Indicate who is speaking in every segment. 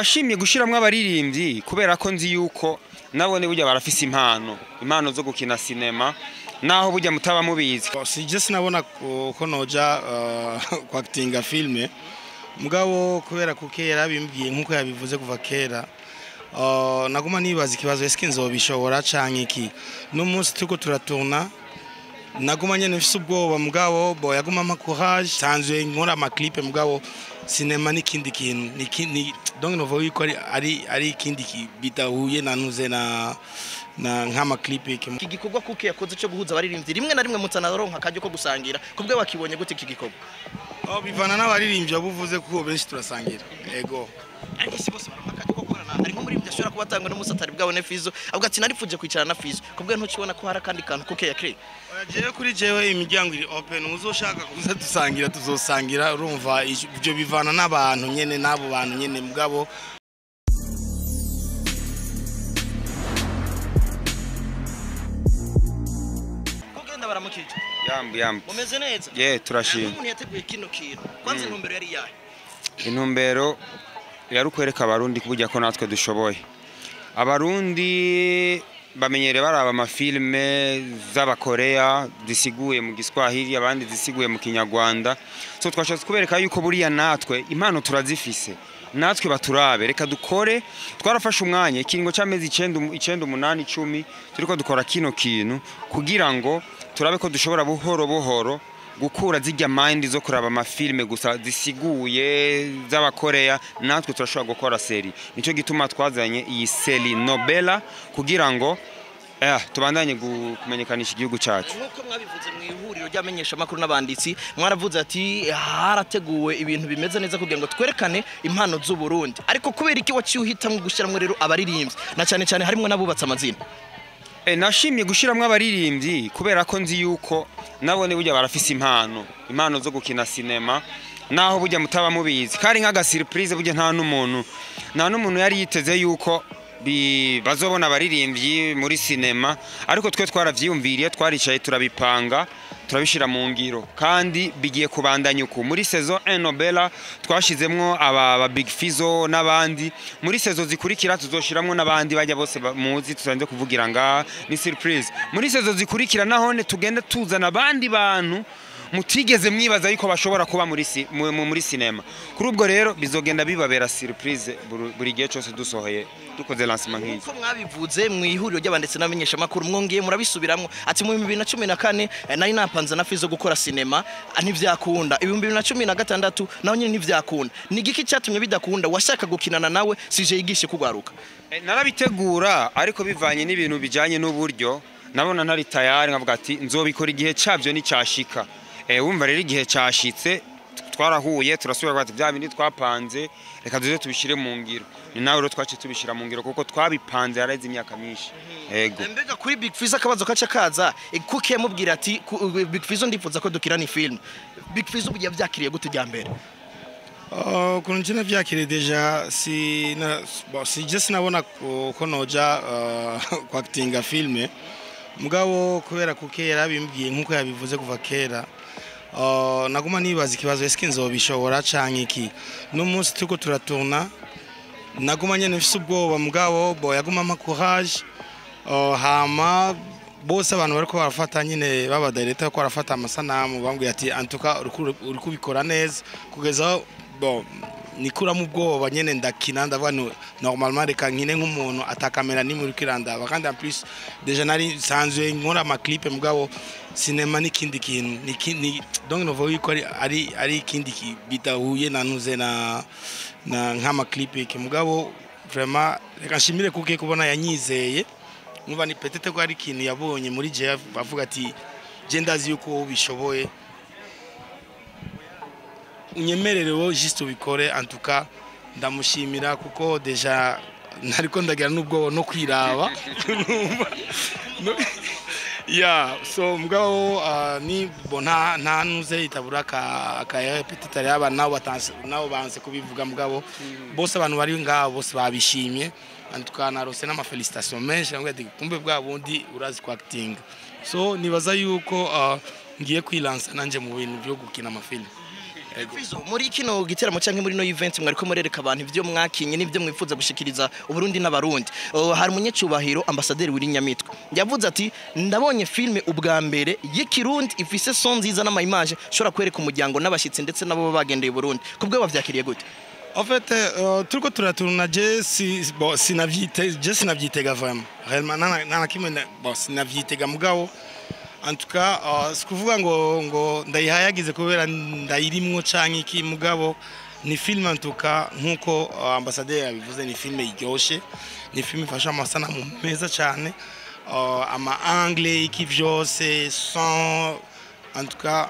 Speaker 1: Ashimye gushiramwe abaririmbyi kubera ko nzi yuko nabone burya barafise impano zo gukina cinema naho burya mutaba mubizi.
Speaker 2: Si just nabona ko noja kwactinga filme mugabo kubera ko kera bimbwiye nkuko yabivuze kuva kera naguma nibaza ikibazo eske nzobishobora canke iki n'umunsi tuko turatuna naguma nyene mfise ubwoba mugabo bo yaguma ma courage sanzwe nkora ama clip mugabo cinema n'ikindi kintu ni donc no voye ko ari ikindi bidahuye nanuze na nkama clip iki
Speaker 3: gikorwa kuke yakoze cyo guhuza abaririmbyi rimwe na rimwe mutanaronka kajyo ko gusangira kubwe wakibonye gute iki gikorwa
Speaker 2: bivana n'abaririmbyi abuvuze ko benshi turasangira ego
Speaker 3: isi bose baramaka ko korana ari nko muri byashobora kubatanga no musatari bwabone Fizo avuga ati narifuje kwicara na Fizo kubwe ntukibona ko hari kandi kantu kuke yakre
Speaker 2: jewe kuri jewe imiryango iri open uzoshaka kuza dusangira tuzosangira urumva ibyo bivana n'abantu nyene nabo bantu nyene mugabo
Speaker 3: kugenda baramukije
Speaker 1: Yambu
Speaker 3: mumeze neza
Speaker 1: turashima
Speaker 3: umuntu yateguye kino kintu kwanze intumbero yari yahe
Speaker 1: intumbero yarukwereka abarundi kubujya ko natwe dushoboye abarundi bamenyere baraba amafilme z'abakorea zisiguye mu Giswahili abandi zisiguye mu Kinyarwanda so twashatse kubereka yuko buriya natwe impano turazifise natwe baturabe reka dukore twarafashe umwanya ikiringo cy'amezi 9 8 10 turiko dukora kino kintu kugira ngo turabe ko dushobora buhoro gukura zijya mind zo kuraba amafilme gusa zisiguye z'abakorea natwe turashobora gukora seri nico gituma twazanye iyi seri Nobela kugira ngo tubandanye kumenyekanisha igihugu cyacu
Speaker 3: nkuko mwabivuze mu ihuriro ryamenyesha makuru n'abanditsi mwaravuze ati harateguwe ibintu bimeze neza kugira ngo twerekane impano z'u Burundi ariko kubera iki waciye uhitamwe gushiramwe rero abaririmbyi na cyane harimo nabubatse amazina
Speaker 1: nashimye gushiramwe abaririmbyi kubera ko nzi yuko nabone burya barafise impano zo gukina cinema naho burya mutaba mubizi kari nk'aga surprise burya nta n'umuntu yari yiteze yuko bazobona abaririmbyi muri cinema ariko twe twaravyiyumviriye twaricaye turabipanga turabishira mu ngiro kandi bigiye kubandanya uko muri saison 1 Nobela twashizemwo aba Big Fizo n'abandi muri saison zikurikira tuzoshiramwo n'abandi bajya bose muzi tusanze kuvugira nga ni surprise muri saison zikurikira nahone tugenda tuzana abandi bantu mutigeze mwibaza yuko bashobora kuba muri cinema kuri ubwo rero bizogenda bibabera surprise buri gihe cyose dusohoye dukoze lancement nk'iki
Speaker 3: uko mwabivuze mu ihuriro ry'abanditsi n'amenyesha makuru mwongeye murabisubiramwo ati mu 2014 nari napanze na Fizo gukora cinema ntivyakunda 2016 naho nyine ntivyakunda ni giki cyatumye bidakunda washaka gukinana nawe sije yigishe kugwaruka
Speaker 1: narabitegura ariko bivanye n'ibintu bijanye n'uburyo nabona ntari tayari nkavuga ati nzobikora igihe cyavyo ni cyashika wumva rero igihe cyashitse twarahuye turasubira kwati bya bindi twapanze reka duze tubishire mu ngiro ni nawe rero twace tubishira mu ngiro kuko twabipanze yareze imyaka myinshi yego
Speaker 3: mbega kuri Big Fizo akabazo kaca kaza kuke mubwira ati Big Fizo ndifuza ko dukirana film Big Fizo bugiye byakiriye gute jya mbere
Speaker 2: kunjina vyakire deja si just nabona ko noja kwactinga filme mugabo kubera ko kera bimbwiye nkuko yabivuze kuva kera naguma nibaza ikibazo eske nzobishobora canke iki n'umunsi tuko turatuna naguma nyene mfise ubwoba mugabo bo yaguma ma courage hama bose abantu bariko barafata nyene baba director ko barafata amasanamu bambwiye ati antuka uri kubikora neza kugeza bo nikura mu bwoba nyene ndakina ndavano normalement reka nkine nk'umuntu atakamera ni muri kirandaba kandi en plus déjà nari sanzwe nkora ama clip mugabo cinema n'ikindi kintu ni donc no voye ko ari ikindi bidahuye nanuze na nkama clip iki mugabo vraiment reka nshimire kuke kubona yanyizeye numva ni peut-être ko ari ikintu yabonye muri je bavuga ati je ndazi yuko bishoboye unyemererewo juste ubikore en tout cas ndamushimira kuko deja nariko ndagira nubwo no kwiraba so mugabo ni bona nta nuze itabura aka petite yaba nawo banse kubivuga mugabo bose abantu bari ngabo bose babishimye en tout cas narose n'ama félicitations menshi ngo ati kumbe bwa bundi urazi kwacting so nibaza yuko ngiye kwilansa nanje mu bintu byo gukina amafilme
Speaker 3: Fizo muri kino giteramo canke muri no event mwariko murereka abantu ivyo mwakinye n'ivyo mwifuza gushikiriza uburundi n'abarundi hari umunyecubahiro ambasaderi w'iri Nyamitwe yavuze ati ndabonye filme ubwa mbere y'ikirundi ifise son nziza n'ama image shora kwereka umuryango n'abashitsi ndetse nabo bagendeye Burundi kubwe bavyakiriye gute
Speaker 2: En fait, turiko turaturuna je sinavyitega vraiment. Réellement nana kimwe sinavyitega mugabo. En tout cas, sikuvuga ngo ndayihayagize kubera ndayirimwo canke iki mugabo ni film en tout cas nkuko ambassadeur yabivuze ni film iryoshe. Ni film ifasha amasanamu meza cyane. Ama anglais iki vyose son en tout cas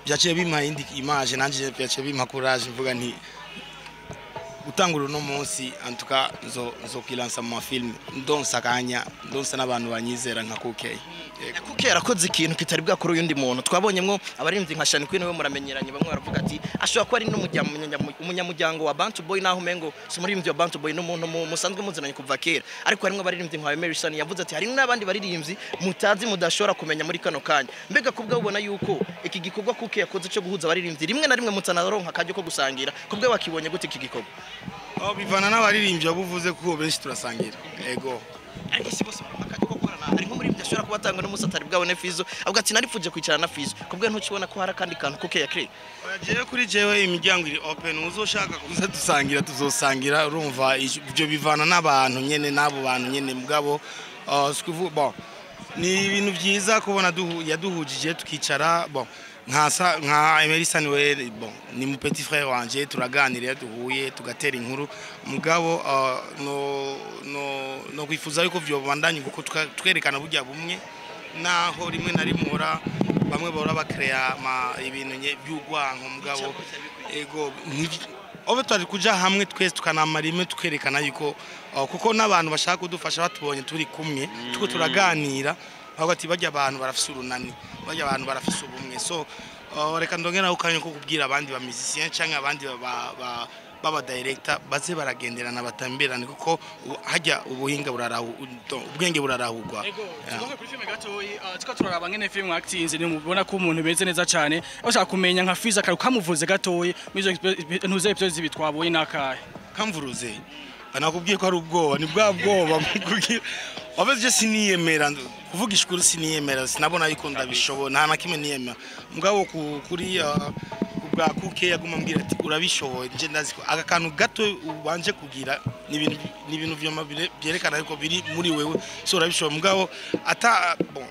Speaker 2: byaciye bimpa indi image nanje byaciye bimpa courage mvuga nti utangura no munsi antuka zo kilansa mu film ndonsa kanya ndonsa nabantu banyizera nka Kukey
Speaker 3: Kukey arakoze ikintu kitari bwakora uyundi muntu twabonyemwo abarimvye nka Shani Queen we muramenyeranye bamwe baravuga ati ashobora ko ari umunyamuryango wa Bantu Boy naho mengo si muririmvye wa Bantu Boy n'umuntu musanzwe muziranye kuva kera ariko harimwe abaririmbye nka Emerson yavuze ati hari n'abandi baririmbyi mutazi mudashobora kumenya muri kano kanya mbega kubwa ubona yuko iki gikorwa Kukey yakoze cyo guhuza abaririmbyi rimwe na rimwe mutanaronka kajyo ko gusangira kubwa wakibonye gute iki gikorwa
Speaker 2: bivana n'abaririmbyi buvuze ko benshi turasangira ego
Speaker 3: ariko si bose bakajya gukorana ari nko muri byashobora kubatanga n'umusatari bwabone Fizo avuga ati narifuje kwicara na Fizo kubwe ntukibona ko hari kandi kantu Kukey yakre
Speaker 2: jewe kuri jewe imiryango iri open uzoshaka kuza dusangira tuzosangira urumva ibyo bivana n'abantu nyene n'abo bantu nyene mugabo bon ni ibintu byiza kubona yaduhujije tukicara bon nka Emerson we bon ni mu petit frère wanje turaganira duhuye tugatera inkuru mugabo no kwifuza yuko vyo bandanye kuko twerekana burya bumwe naho rimwe na rimura bamwe bora bakrea ibintu by'ugwanko mugabo ego obe twari kuja hamwe twese tukanamara rimwe tukerekana yuko kuko n'abantu bashaka kudufasha batubonye turi kumwe tuko turaganira hagati bajya abantu barafise urunani bajya abantu barafise ubumwe so reka ndongera ukanye ko kubwira abandi ba musiciens cyangwa abandi baba director baze baragenderana batamberana kuko hajya ubuhinga ubwenge burarahugwa
Speaker 4: tuvuge kuri filme gatoyi tuko turaraba ngene film actinze ni mubona ko umuntu beze neza cyane bashaka kumenya nka Fizo kamuvuze gatoyi mizo ntuze episodes zibitwaboye nakahe
Speaker 2: kamvuruze anakubwiye ko ari ubwoba ni bwa bwoba kugira Obeze siniyemera kuvuga ishukuru siniyemera sinabona yuko ndabishobora nta nakimwe niyemera mugabo kuri ubwa Kukey yaguma mbwira ati urabishoboye nje ndazi ko aka kantu gato ubanje kugira ni ibintu byerekana yuko biri muri wewe so urabishoboye mugabo ata bon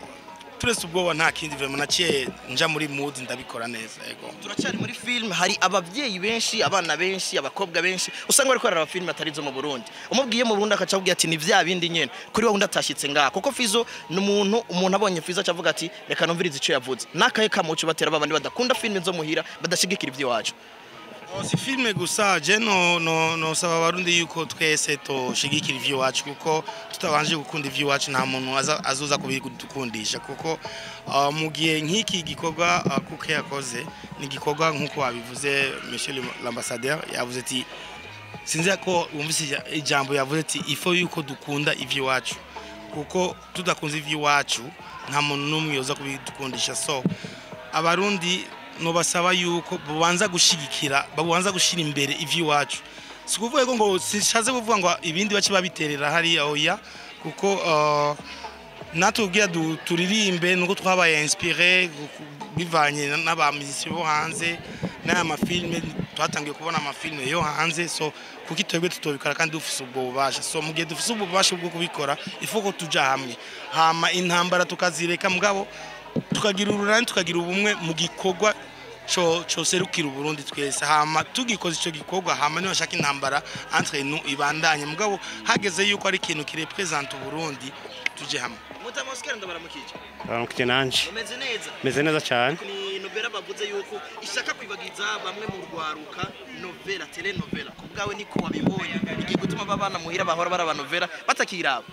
Speaker 2: turese ubwoba nta kindi vraiment naciye nja muri mood ndabikora neza yego
Speaker 3: turacyari muri film hari abavyeyi benshi abana benshi abakobwa benshi usanga bari korera film atarizo mu Burundi umubwiye mu Burundi akacabwiye ati ni vya bindi nyene kuri wowe undatashitse ngaho kuko Fizo n'umuntu abonye Fizo acavuga ati reka numvirize ico yavuze nakaye kamucu batera babandi badakunda film zo muhira badashigikira ivyo wacu
Speaker 2: si filme gusa je no saba abarundi yuko twese toshigikira ivyo wacu kuko tutabanje gukunda ivyo wacu nta muntu azoza kubikundisha kuko mu gihe nk'iki gikorwa Kukey yakoze ni gikorwa nkuko wabivuze monsieur l'ambassadeur yavuze ati sinzi ko umvise ijambo yavuze ati ifo yuko dukunda ivyo wacu kuko tudakunze ivyo wacu nta muntu numwe yoza kubidukundisha so abarundi no basaba yuko bubanza gushigikira babanza gushira imbere ivyo wacu sikuvuye ngo sishaze kuvuga ngo ibindi bace babiterera hari oya kuko natubwiye turirimbe nuko twabaye inspiré bivanye n'abamuziki bo hanze n'ama filme twatangiye kubona ama filme yo hanze so kuko itwebwe tutobikora kandi dufise ubwo bubasha so mugiye dufise ubwo bubasha bwo kubikora ifuko tuja hamwe hama intambara tukazireka mugabo tukagira ururani tukagira ubumwe mu gikorwa cyo serukira Burundi twese hama tugikoze ico gikorwa hama niyo shaka intambara entre nous ibandanye mugabo hageze yuko ari ikintu ki represent Burundi tuje hamwe
Speaker 3: Mutamoskera ndabaramukije
Speaker 5: baramukije nanje meze neza cyane
Speaker 3: ni novela bavuze yuko ishaka kwibagiza bamwe mu rwaruka novela telenovela kubgawe niko wabibonye igiye gutuma babana muhira bahora baraba novela batakiraba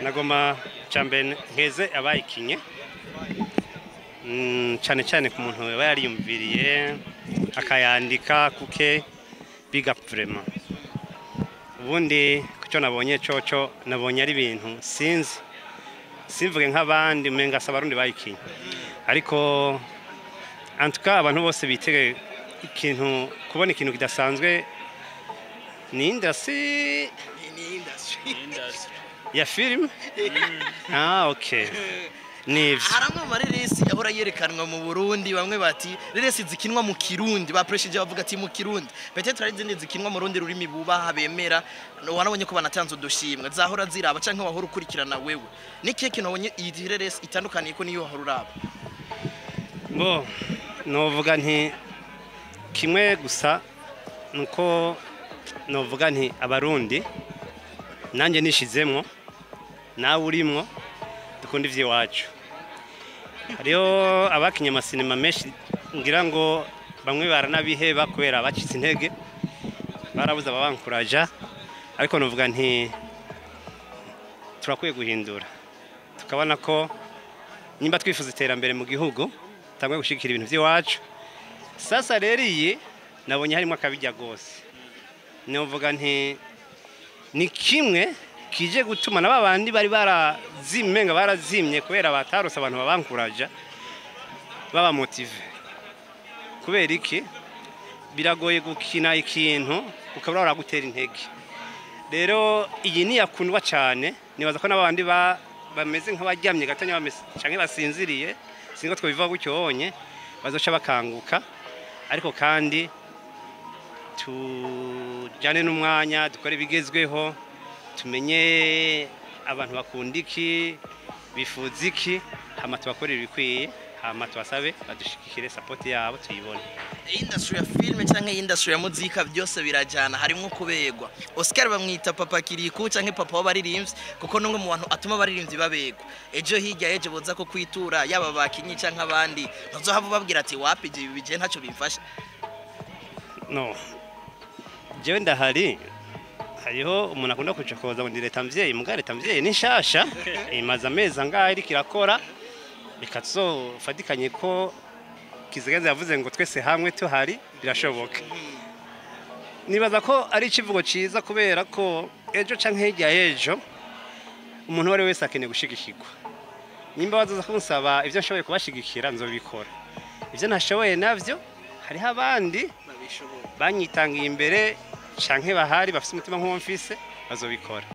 Speaker 5: nagoma cyambere nkeze abayikinye cyane cyane ku muntu we yariyumviriye akayandika Kukey biga vraiment ubundi kucyo nabonye coco nabonye ari ibintu simvuge nk'abandi menga sabarundi bayikinye ariko en tout cas abantu bose bitege ikintu kubona ikintu kidasanzwe ni industry ya film. Okay. Nivyo.
Speaker 3: Haramwe amareresi yahora yerekanwa mu Burundi bamwe bati reresi zikinwa mu Kirundi ba pressure bavuga ati mu Kirundi peut-être ari zindi zikinwa mu rundi rurimi bubaha bemera wanabonye ko banatanze udushimwe zahora ziraba canke wahora ukurikirana wewe niki kintu wabonye iyi reresi itandukaniye ko niyo wahora uraba
Speaker 5: Bo novuga nti kimwe gusa nuko novuga nti abarundi nanje nishizemwo nawe urimwo dukunda ivy'iwacu hariho abakinye amasinema menshi ngira ngo bamwe baranabiheba kubera bacitse intege barabuze ababankuraja ariko novuga nti turakwiye guhindura tukabona ko nimba twifuza iterambere mu gihugu tangwe gushikira ibintu by'iwacu sasa rero iyi nabonye harimo akabijya gose novuga nti ni kimwe kije gutuma nababandi bari barazimenga barazimye kubera batarose abantu babankuraja baba motive kubera iki biragoye gukina ikintu ukabura gutera intege rero iyi ni yakundwa cyane nibaza ko nabandi bameze nk'abaryamye gatanya bameze canke basinziriye singo twobiva gucyonye bazoca bakanguka ariko kandi tujane n'umwanya dukore bigezweho tumenye abantu bakunda iki bifuza iki hama tubakorera ibikwiye hama tubasabe badushikire support yabo tuyibone
Speaker 3: industry ya film canke industry ya muzika byose birajana harimo kubegwa Oscar bamwita papa Kiriku canke papa w'abaririmbyi kuko numwe mu bantu atuma abaririmbyi babegwa ejo hirya ejo boza ko kwitura yaba bakinyi canke abandi nazo hava babwira ati wapi je bije ntaco bimfasha
Speaker 5: no jewe ndahari hariho umuntu akunda kucokoza ngo ndi leta mvyeyi muga leta mvyeyi ni nshasha imaze amezi angahe iri kirakora ikatsofatikanye ko Kizigenza yavuze ngo twese hamwe tuhari birashoboka nibaza ko ari ikivugo ciza kubera ko ejo canke hirya ejo umuntu wari wese akeneye gushigikirwa nimba bazoza kunsaba ivyo nshoboye kubashigikira nzobikora ivyo ntashoboye navyo hariho abandi banyitangiye imbere canke bahari bafise umutima nk'uwo mfise bazobikora